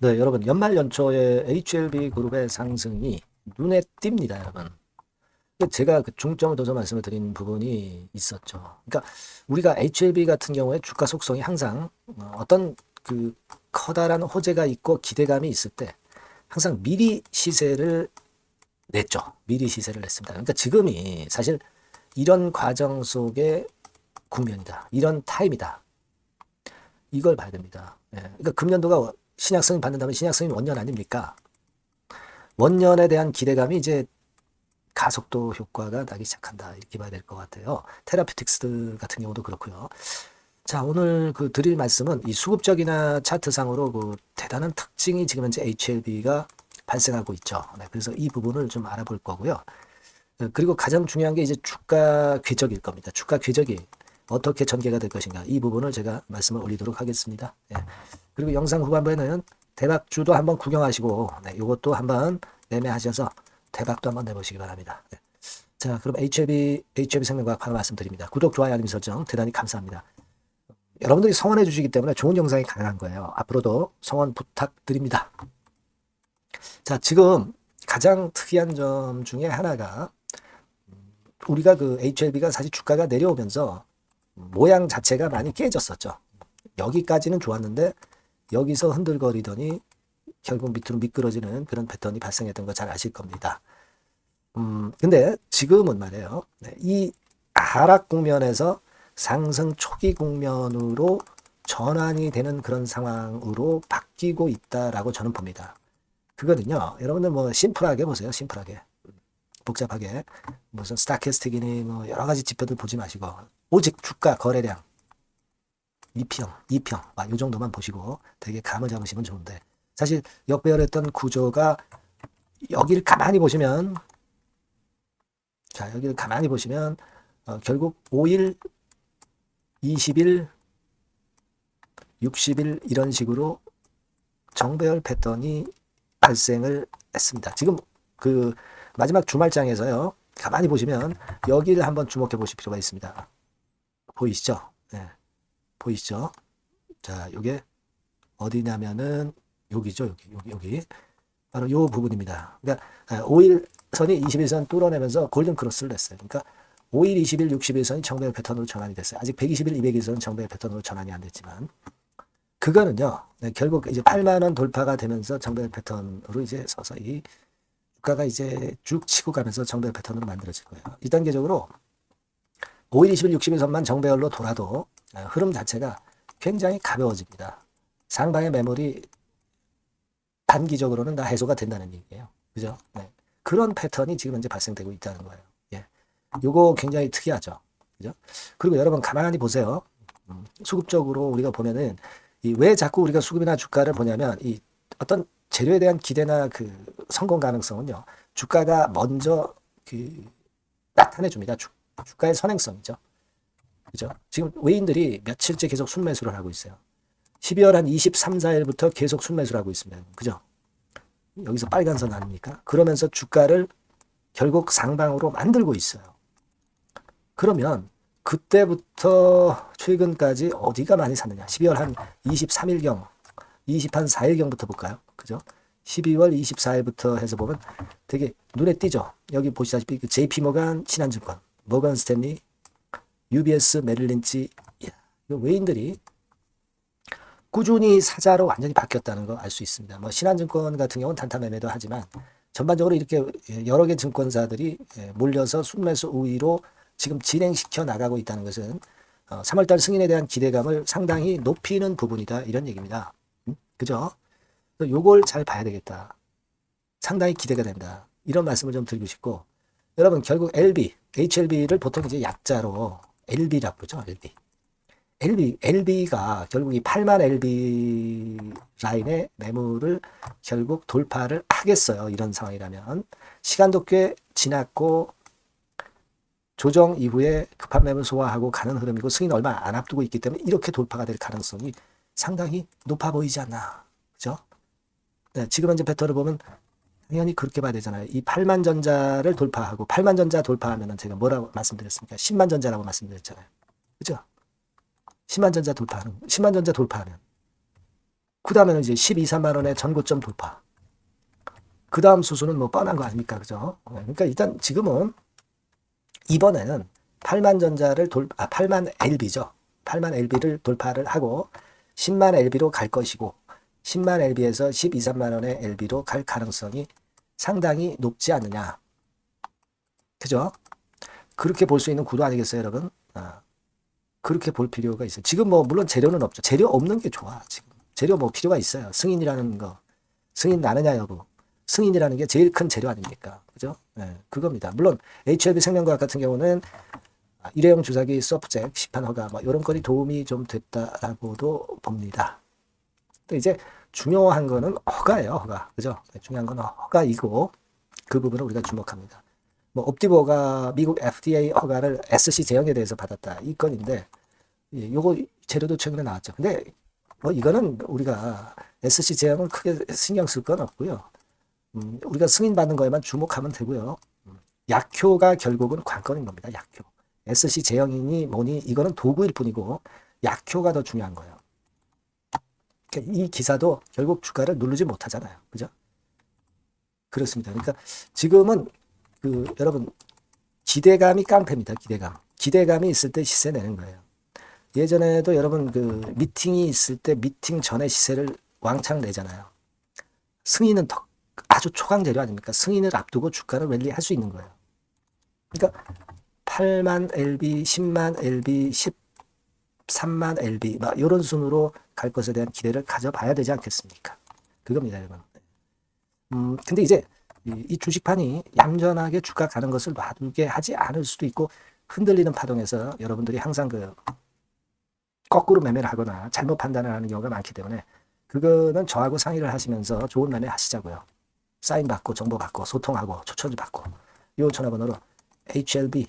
네, 여러분 연말 연초에 HLB 그룹의 상승이 눈에 띕니다, 여러분. 근데 제가 그 중점을 둬서 말씀을 드린 부분이 있었죠. 그러니까 우리가 HLB 같은 경우에 주가 속성이 항상 어떤 그 커다란 호재가 있고 기대감이 있을 때 항상 미리 시세를 냈죠. 미리 시세를 냈습니다. 그러니까 지금이 사실 이런 과정 속의 국면이다. 이런 타임이다. 이걸 봐야 됩니다. 예, 그러니까 금년도가 신약성이 받는다면 신약성이 원년 아닙니까? 원년에 대한 기대감이 이제 가속도 효과가 나기 시작한다. 이렇게 봐야 될 것 같아요. 테라피틱스 같은 경우도 그렇고요. 자, 오늘 그 드릴 말씀은 이 수급적이나 차트상으로 그 대단한 특징이 지금 현재 HLB가 발생하고 있죠. 네, 그래서 이 부분을 좀 알아볼 거고요. 그리고 가장 중요한 게 이제 주가 궤적일 겁니다. 주가 궤적이 어떻게 전개가 될 것인가. 이 부분을 제가 말씀을 올리도록 하겠습니다. 예. 그리고 영상 후반부에는 대박주도 한번 구경하시고, 네, 이것도 한번 매매하셔서 대박도 한번 내보시기 바랍니다. 네. 자, 그럼 HLB 생명과학 바로 말씀드립니다. 구독, 좋아요, 알림 설정 대단히 감사합니다. 여러분들이 성원해 주시기 때문에 좋은 영상이 가능한 거예요. 앞으로도 성원 부탁드립니다. 자, 지금 가장 특이한 점 중에 하나가 우리가 그 HLB가 사실 주가가 내려오면서 모양 자체가 많이 깨졌었죠. 여기까지는 좋았는데 여기서 흔들거리더니 결국 밑으로 미끄러지는 그런 패턴이 발생했던 거 잘 아실 겁니다. 근데 지금은 말이에요. 네, 이 하락 국면에서 상승 초기 국면으로 전환이 되는 그런 상황으로 바뀌고 있다라고 저는 봅니다. 그거는요, 여러분들 뭐 심플하게 보세요. 심플하게. 복잡하게. 무슨 스타캐스틱이니 뭐 여러 가지 지표들 보지 마시고 오직 주가 거래량 2평, 2평, 이 정도만 보시고 되게 감을 잡으시면 좋은데 사실 역배열했던 구조가 여기를 가만히 보시면 자, 여기를 가만히 보시면 결국 5일, 20일, 60일 이런 식으로 정배열 패턴이 발생을 했습니다. 지금 그 마지막 주말장에서요. 가만히 보시면 여기를 한번 주목해 보실 필요가 있습니다. 보이시죠? 네, 보이시죠? 자, 이게 어디냐면은 여기죠. 여기. 바로 이 부분입니다. 그러니까 5일선이 21선 뚫어내면서 골든 크로스를 냈어요. 그러니까 5일, 20일, 60일선이 정배열 패턴으로 전환이 됐어요. 아직 120일, 200일선은 정배열 패턴으로 전환이 안 됐지만 그거는요. 네, 결국 이제 8만 원 돌파가 되면서 정배열 패턴으로 이제 서서히 주가가 이제 쭉 치고 가면서 정배열 패턴으로 만들어질 거예요. 1단계적으로 5일, 20일, 60일 선만 정배열로 돌아도 흐름 자체가 굉장히 가벼워집니다. 상방의 매물이 단기적으로는 다 해소가 된다는 얘기예요. 그죠? 네. 그런 패턴이 지금 현재 발생되고 있다는 거예요. 예. 요거 굉장히 특이하죠. 그죠? 그리고 여러분 가만히 보세요. 수급적으로 우리가 보면은 왜 자꾸 우리가 수급이나 주가를 보냐면 이 어떤 재료에 대한 기대나 그 성공 가능성은요. 주가가 먼저 그 나타내 줍니다. 주가의 선행성이죠. 그죠? 지금 외인들이 며칠째 계속 순매수를 하고 있어요. 12월 한 23, 4일부터 계속 순매수를 하고 있습니다. 그죠? 여기서 빨간 선 아닙니까? 그러면서 주가를 결국 상방으로 만들고 있어요. 그러면 그때부터 최근까지 어디가 많이 샀느냐? 12월 한 23일경, 20한 4일경부터 볼까요? 그죠? 12월 24일부터 해서 보면 되게 눈에 띄죠? 여기 보시다시피 그 JP모간, 신한증권, 모건 스탠리, UBS, 메릴린치, 외인들이 꾸준히 사자로 완전히 바뀌었다는 거 알 수 있습니다. 뭐 신한증권 같은 경우는 단타 매매도 하지만 전반적으로 이렇게 여러 개 증권사들이 몰려서 순매수 우위로 지금 진행시켜 나가고 있다는 것은 3월달 승인에 대한 기대감을 상당히 높이는 부분이다 이런 얘기입니다. 그죠? 요걸 잘 봐야 되겠다. 상당히 기대가 된다. 이런 말씀을 좀 드리고 싶고 여러분 결국 LB, HLB를 보통 이제 약자로 LB라고 그러죠. LB가 결국 이 8만 LB 라인의 매물을 결국 돌파를 하겠어요. 이런 상황이라면. 시간도 꽤 지났고 조정 이후에 급한 매물 소화하고 가는 흐름이고 승인 얼마 안 앞두고 있기 때문에 이렇게 돌파가 될 가능성이 상당히 높아 보이지 않나. 그죠? 네, 지금 현재 패턴을 보면 당연히 그렇게 봐야 되잖아요. 이 8만 전자를 돌파하고 8만 전자 돌파하면은 제가 뭐라고 말씀드렸습니까? 10만 전자라고 말씀드렸잖아요. 그죠? 10만 전자 돌파하면 그 다음에는 이제 12, 3만 원의 전고점 돌파. 그 다음 수순은 뭐 뻔한 거 아닙니까? 그죠? 그러니까 일단 지금은 이번에는 8만 전자를 8만 LB죠. 8만 LB를 돌파를 하고 10만 LB로 갈 것이고 10만 LB에서 12, 3만 원의 LB로 갈 가능성이 상당히 높지 않느냐. 그죠? 그렇게 볼 수 있는 구도 아니겠어요, 여러분? 그렇게 볼 필요가 있어요. 지금 뭐 물론 재료는 없죠. 재료 없는 게 좋아. 지금 재료 뭐 필요가 있어요. 승인이라는 거, 승인 나느냐 여부. 승인이라는 게 제일 큰 재료 아닙니까? 그죠? 네, 그겁니다. 물론 HLB 생명과학 같은 경우는 일회용 주사기 서브젝 시판 허가 뭐 이런 건이 도움이 좀 됐다라고도 봅니다. 또 이제 중요한 거는 허가예요, 허가. 그죠? 네, 중요한 건 허가이고 그 부분을 우리가 주목합니다. 뭐 옵티보가 미국 FDA 허가를 SC 제형에 대해서 받았다 이 건인데 요거 재료도 최근에 나왔죠. 근데 뭐 이거는 우리가 SC 제형을 크게 신경 쓸 건 없고요. 우리가 승인 받는 거에만 주목하면 되고요. 약효가 결국은 관건인 겁니다. 약효. SC 제형이니 뭐니 이거는 도구일 뿐이고 약효가 더 중요한 거예요. 그러니까 이 기사도 결국 주가를 누르지 못하잖아요. 그죠? 그렇습니다. 그러니까 지금은 여러분 기대감이 깡패입니다. 기대감이 있을 때 시세 내는 거예요. 예전에도 여러분 미팅이 있을 때 미팅 전에 시세를 왕창 내잖아요. 승인은 아주 초강 재료 아닙니까? 승인을 앞두고 주가를 랠리할 수 있는 거예요. 그러니까 8만 LB, 10만 LB, 13만 LB 막 이런 순으로 갈 것에 대한 기대를 가져봐야 되지 않겠습니까? 그겁니다, 여러분. 근데 이제 이 주식판이 얌전하게 주가 가는 것을 놔두게 하지 않을 수도 있고 흔들리는 파동에서 여러분들이 항상 거꾸로 매매를 하거나 잘못 판단을 하는 경우가 많기 때문에 그거는 저하고 상의를 하시면서 좋은 매매 하시자고요. 사인 받고 정보 받고 소통하고 초청을 받고 이 전화번호로 HLB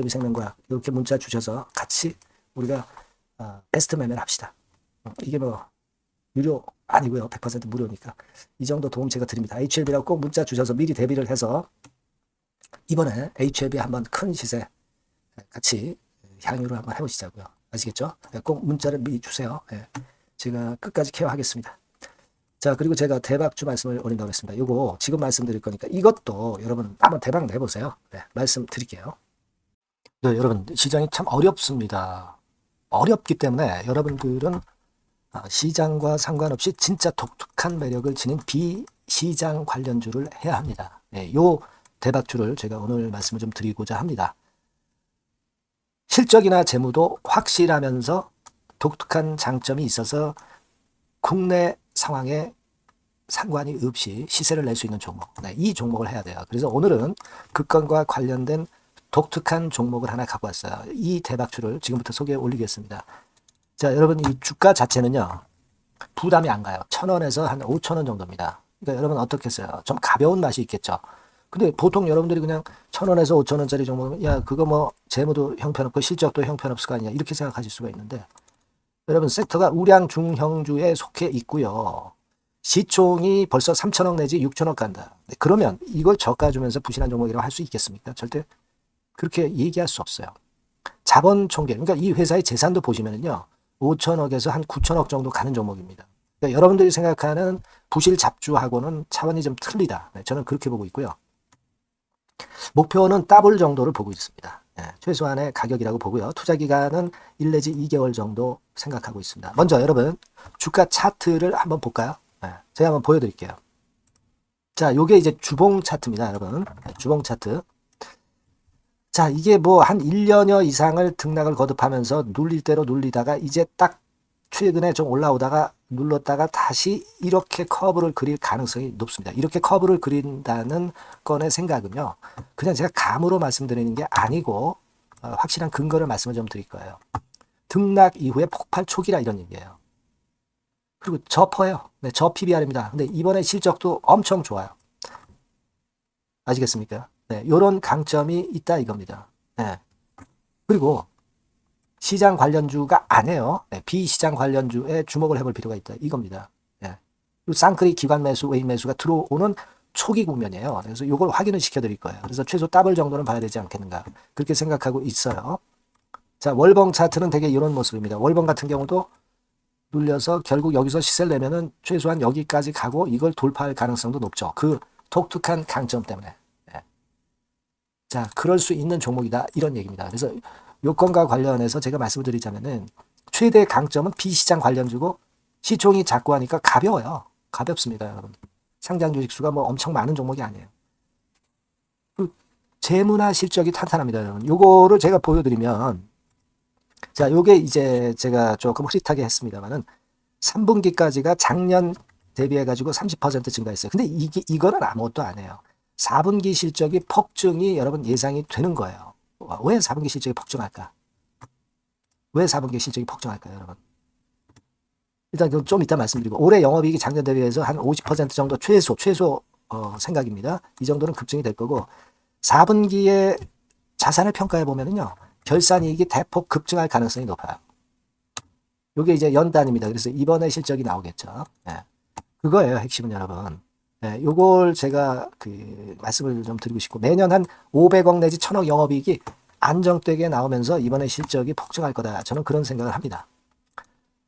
생명과학 이렇게 문자 주셔서 같이 우리가 베스트 매매를 합시다. 이게 뭐 유료 아니고요. 100% 무료니까 이 정도 도움 제가 드립니다. HLB라고 꼭 문자 주셔서 미리 대비를 해서 이번에 HLB 한번 큰 시세 같이 향유를 한번 해보시자고요. 아시겠죠? 꼭 문자를 미리 주세요. 제가 끝까지 케어하겠습니다. 자, 그리고 제가 대박주 말씀을 올린다고 했습니다. 이거 지금 말씀드릴 거니까 이것도 여러분 한번 대박 내보세요. 말씀드릴게요. 네, 여러분 시장이 참 어렵습니다. 어렵기 때문에 여러분들은 시장과 상관없이 진짜 독특한 매력을 지닌 비시장 관련주를 해야 합니다. 요 대박주를 제가 오늘 말씀을 좀 드리고자 합니다. 실적이나 재무도 확실하면서 독특한 장점이 있어서 국내 상황에 상관이 없이 시세를 낼 수 있는 종목. 이 종목을 해야 돼요. 그래서 오늘은 그 건과 관련된 독특한 종목을 하나 갖고 왔어요. 이 대박주를 지금부터 소개해 올리겠습니다. 자, 여러분 이 주가 자체는요. 부담이 안 가요. 1,000원에서 한 5,000원 정도입니다. 그러니까 여러분 어떻겠어요? 좀 가벼운 맛이 있겠죠. 근데 보통 여러분들이 그냥 1,000원에서 5,000원짜리 종목은 야 그거 뭐 재무도 형편없고 실적도 형편없을 거 아니냐 이렇게 생각하실 수가 있는데 여러분 섹터가 우량 중형주에 속해 있고요. 시총이 벌써 3,000억 내지 6,000억 간다. 그러면 이걸 저가 주면서 부실한 종목이라고 할 수 있겠습니까? 절대 그렇게 얘기할 수 없어요. 자본 총계, 그러니까 이 회사의 재산도 보시면은요. 5,000억에서 한 9,000억 정도 가는 종목입니다. 그러니까 여러분들이 생각하는 부실 잡주하고는 차원이 좀 틀리다. 저는 그렇게 보고 있고요. 목표는 더블 정도를 보고 있습니다. 최소한의 가격이라고 보고요. 투자 기간은 1 내지 2개월 정도 생각하고 있습니다. 먼저 여러분 주가 차트를 한번 볼까요? 제가 한번 보여드릴게요. 자, 요게 이제 주봉 차트입니다, 여러분. 주봉 차트. 자, 이게 뭐 한 1년여 이상을 등락을 거듭하면서 눌릴 대로 눌리다가 이제 딱 최근에 좀 올라오다가 눌렀다가 다시 이렇게 커브를 그릴 가능성이 높습니다. 이렇게 커브를 그린다는 건의 생각은요. 그냥 제가 감으로 말씀드리는 게 아니고 확실한 근거를 말씀을 좀 드릴 거예요. 등락 이후에 폭발 초기라 이런 얘기예요. 그리고 저퍼예요. 저 PBR입니다. 근데 이번에 실적도 엄청 좋아요. 아시겠습니까? 요런 강점이 있다 이겁니다. 그리고 시장 관련주가 아니에요. 비시장 관련주에 주목을 해볼 필요가 있다 이겁니다. 쌍끌이 기관 매수, 외인 매수가 들어오는 초기 국면이에요. 그래서 이걸 확인을 시켜드릴 거예요. 그래서 최소 더블 정도는 봐야 되지 않겠는가 그렇게 생각하고 있어요. 자, 월봉 차트는 되게 이런 모습입니다. 월봉 같은 경우도 눌려서 결국 여기서 시세를 내면은 최소한 여기까지 가고 이걸 돌파할 가능성도 높죠. 그 독특한 강점 때문에. 예. 자, 그럴 수 있는 종목이다. 이런 얘기입니다. 그래서 요건과 관련해서 제가 말씀을 드리자면은 최대 강점은 비시장 관련주고 시총이 작고 하니까 가벼워요. 가볍습니다, 여러분. 상장 주식 수가 뭐 엄청 많은 종목이 아니에요. 그 재무나 실적이 탄탄합니다, 여러분. 요거를 제가 보여드리면, 자, 요게 이제 제가 조금 흐릿하게 했습니다만은 3분기까지가 작년 대비해가지고 30% 증가했어요. 근데 이거는 아무것도 안 해요. 4분기 실적이 폭증이 여러분 예상이 되는 거예요. 왜 4분기 실적이 폭증할까? 왜 4분기 실적이 폭증할까요, 여러분? 일단 좀 이따 말씀드리고, 올해 영업이익이 작년 대비해서 한 50% 정도 최소 생각입니다. 이 정도는 급증이 될 거고, 4분기에 자산을 평가해 보면은요, 결산이익이 대폭 급증할 가능성이 높아요. 이게 이제 연단입니다. 그래서 이번에 실적이 나오겠죠. 예. 그거예요, 핵심은 여러분. 예, 요걸 제가 말씀을 좀 드리고 싶고, 매년 한 500억 내지 1000억 영업이익이 안정되게 나오면서 이번에 실적이 폭증할 거다. 저는 그런 생각을 합니다.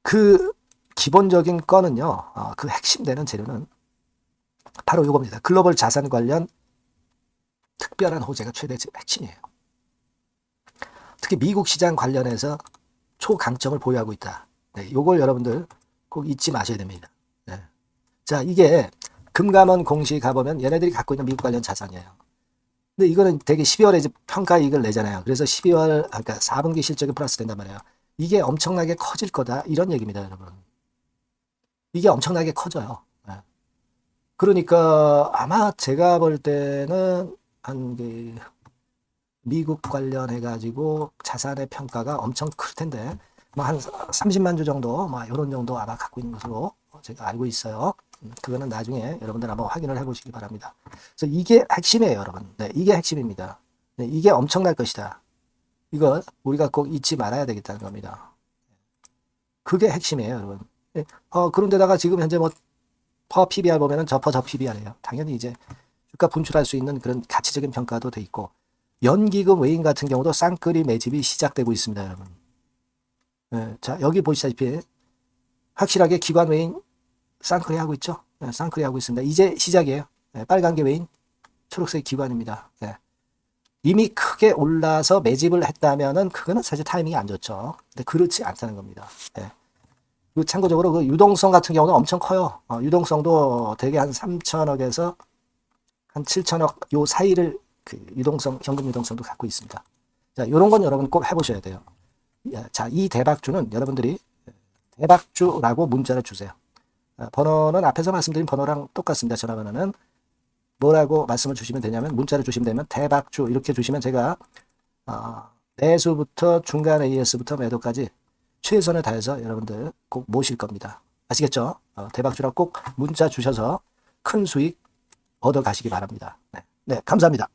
그 기본적인 거는요, 그 핵심 되는 재료는 바로 이겁니다. 글로벌 자산 관련 특별한 호재가 최대 핵심이에요. 특히 미국 시장 관련해서 초강점을 보유하고 있다. 네, 요걸 여러분들 꼭 잊지 마셔야 됩니다. 네. 자, 이게 금감원 공시 가보면 얘네들이 갖고 있는 미국 관련 자산이에요. 근데 이거는 되게 12월에 이제 평가이익을 내잖아요. 그래서 12월, 그러니까 4분기 실적이 플러스 된단 말이에요. 이게 엄청나게 커질 거다. 이런 얘기입니다, 여러분. 이게 엄청나게 커져요. 네. 그러니까 아마 제가 볼 때는 미국 관련해가지고 자산의 평가가 엄청 클 텐데, 뭐 한 30만 주 정도, 뭐 이런 정도 아마 갖고 있는 것으로 제가 알고 있어요. 그거는 나중에 여러분들 한번 확인을 해보시기 바랍니다. 그래서 이게 핵심이에요, 여러분. 네, 이게 핵심입니다. 네, 이게 엄청날 것이다. 이거 우리가 꼭 잊지 말아야 되겠다는 겁니다. 그게 핵심이에요, 여러분. 네, 그런데다가 지금 현재 뭐 퍼 PBR 보면은 저 PBR이에요. 당연히 이제 주가 분출할 수 있는 그런 가치적인 평가도 돼 있고, 연기금 외인 같은 경우도 쌍끌이 매집이 시작되고 있습니다, 여러분. 네, 자, 여기 보시다시피 확실하게 기관 외인 쌍끌이 하고 있죠. 네, 쌍끌이 하고 있습니다. 이제 시작이에요. 네, 빨간 게 외인, 초록색 기관입니다. 네. 이미 크게 올라서 매집을 했다면은 그거는 사실 타이밍이 안 좋죠. 근데 그렇지 않다는 겁니다. 네. 그리고 참고적으로 그 유동성 같은 경우는 엄청 커요. 유동성도 대개 한 3천억에서 한 7천억 요 사이를 유동성, 현금 유동성도 갖고 있습니다. 자, 요런 건 여러분 꼭 해보셔야 돼요. 자, 이 대박주는 여러분들이 대박주라고 문자를 주세요. 번호는 앞에서 말씀드린 번호랑 똑같습니다. 전화번호는 뭐라고 말씀을 주시면 되냐면, 문자를 주시면 되면 대박주 이렇게 주시면 제가 매수부터 중간 AS부터 매도까지 최선을 다해서 여러분들 꼭 모실 겁니다. 아시겠죠? 대박주라고 꼭 문자 주셔서 큰 수익 얻어 가시기 바랍니다. 네, 감사합니다.